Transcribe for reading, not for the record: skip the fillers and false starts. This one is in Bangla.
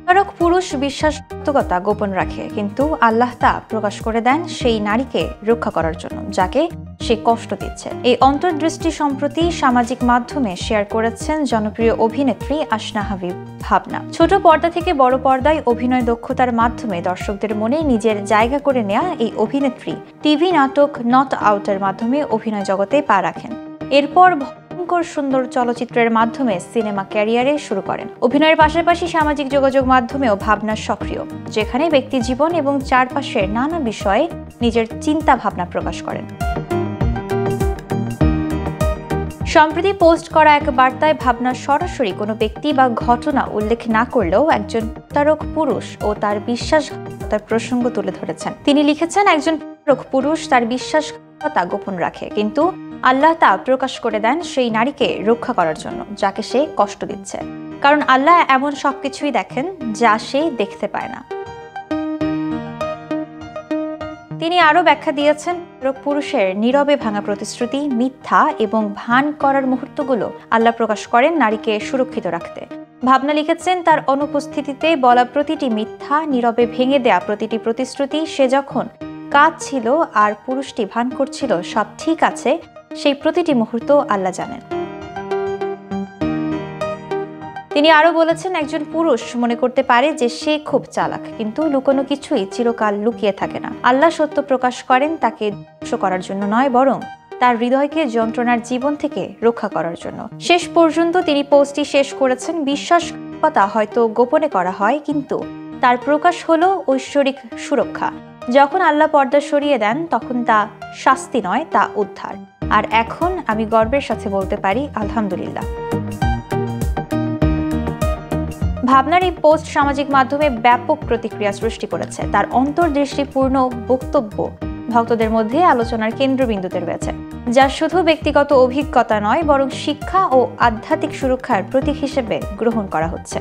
প্রতারক পুরুষ বিশ্বাসঘাতকতা গোপন রাখে, কিন্তু আল্লাহ তা প্রকাশ করে দেন সেই নারীকে রক্ষা করার জন্য যাকে সে কষ্ট দিচ্ছে। এই অন্তর্দৃষ্টি সম্প্রতি সামাজিক মাধ্যমে শেয়ার করেছেন জনপ্রিয় অভিনেত্রী আসনা হাবিব ভাবনা। ছোট পর্দা থেকে বড় পর্দায় অভিনয় দক্ষতার মাধ্যমে দর্শকদের মনে নিজের জায়গা করে নেয়া এই অভিনেত্রী টিভি নাটক নট আউটের মাধ্যমে অভিনয় জগতে পা রাখেন। এরপর সুন্দর চলচ্চিত্রের মাধ্যমে সিনেমা ক্যারিয়ারে শুরু করেন। অভিনয়ের পাশাপাশি সামাজিক যোগাযোগ মাধ্যমেও ভাবনা সক্রিয়, যেখানে ব্যক্তি জীবন এবং চারপাশের নানা বিষয়ে নিজের চিন্তা ভাবনা প্রকাশ করেন। সম্প্রতি পোস্ট করা এক বার্তায় ভাবনা সরাসরি কোনো ব্যক্তি বা ঘটনা উল্লেখ না করলেও একজন প্রতারক পুরুষ ও তার বিশ্বাসঘাতকতার প্রসঙ্গ তুলে ধরেছেন। তিনি লিখেছেন, একজন প্রতারক পুরুষ তার বিশ্বাসঘাতকতা গোপন রাখে, কিন্তু আল্লাহ তা প্রকাশ করে দেন সেই নারীকে রক্ষা করার জন্য যাকে সে কষ্ট দিচ্ছে। কারণ আল্লাহ এমন সবকিছুই দেখেন যা সে দেখতে পায় না। তিনি আরও ব্যাখ্যা দিয়েছেন, পুরুষের নীরবে ভাঙা প্রতিশ্রুতি, মিথ্যা এবং ভান করার মুহূর্তগুলো আল্লাহ প্রকাশ করেন নারীকে সুরক্ষিত রাখতে। ভাবনা লিখেছেন, তার অনুপস্থিতিতে বলা প্রতিটি মিথ্যা, নীরবে ভেঙে দেয়া প্রতিটি প্রতিশ্রুতি, সে যখন কাজ ছিল আর পুরুষটি ভান করছিল সব ঠিক আছে, সেই প্রতিটি মুহূর্ত আল্লাহ জানেন। তিনি আরো বলেছেন, একজন পুরুষ মনে করতে পারে যে সে খুব চালাক, কিন্তু লুকানো কিছুই চিরকাল লুকিয়ে থাকে না। আল্লাহ সত্য প্রকাশ করেন তাকে ধ্বংস করার জন্য নয়, বরং তার হৃদয়কে যন্ত্রণার জীবন থেকে রক্ষা করার জন্য। শেষ পর্যন্ত তিনি পোস্টটি শেষ করেছেন, বিশ্বাসঘাতকতা হয়তো গোপনে করা হয়, কিন্তু তার প্রকাশ হলো ঐশ্বরিক সুরক্ষা। যখন আল্লাহ পর্দা সরিয়ে দেন তখন তা শাস্তি নয়, তা উদ্ধার। আর এখন আমি গর্বের সাথে বলতে পারি, আলহামদুলিল্লাহ। ভাবনার এই পোস্ট সামাজিক মাধ্যমে ব্যাপক প্রতিক্রিয়া সৃষ্টি করেছে। তার অন্তর্দৃষ্টিপূর্ণ বক্তব্য ভক্তদের মধ্যে আলোচনার কেন্দ্রবিন্দুতে রয়েছে, যা শুধু ব্যক্তিগত অভিজ্ঞতা নয়, বরং শিক্ষা ও আধ্যাত্মিক সুরক্ষার প্রতীক হিসেবে গ্রহণ করা হচ্ছে।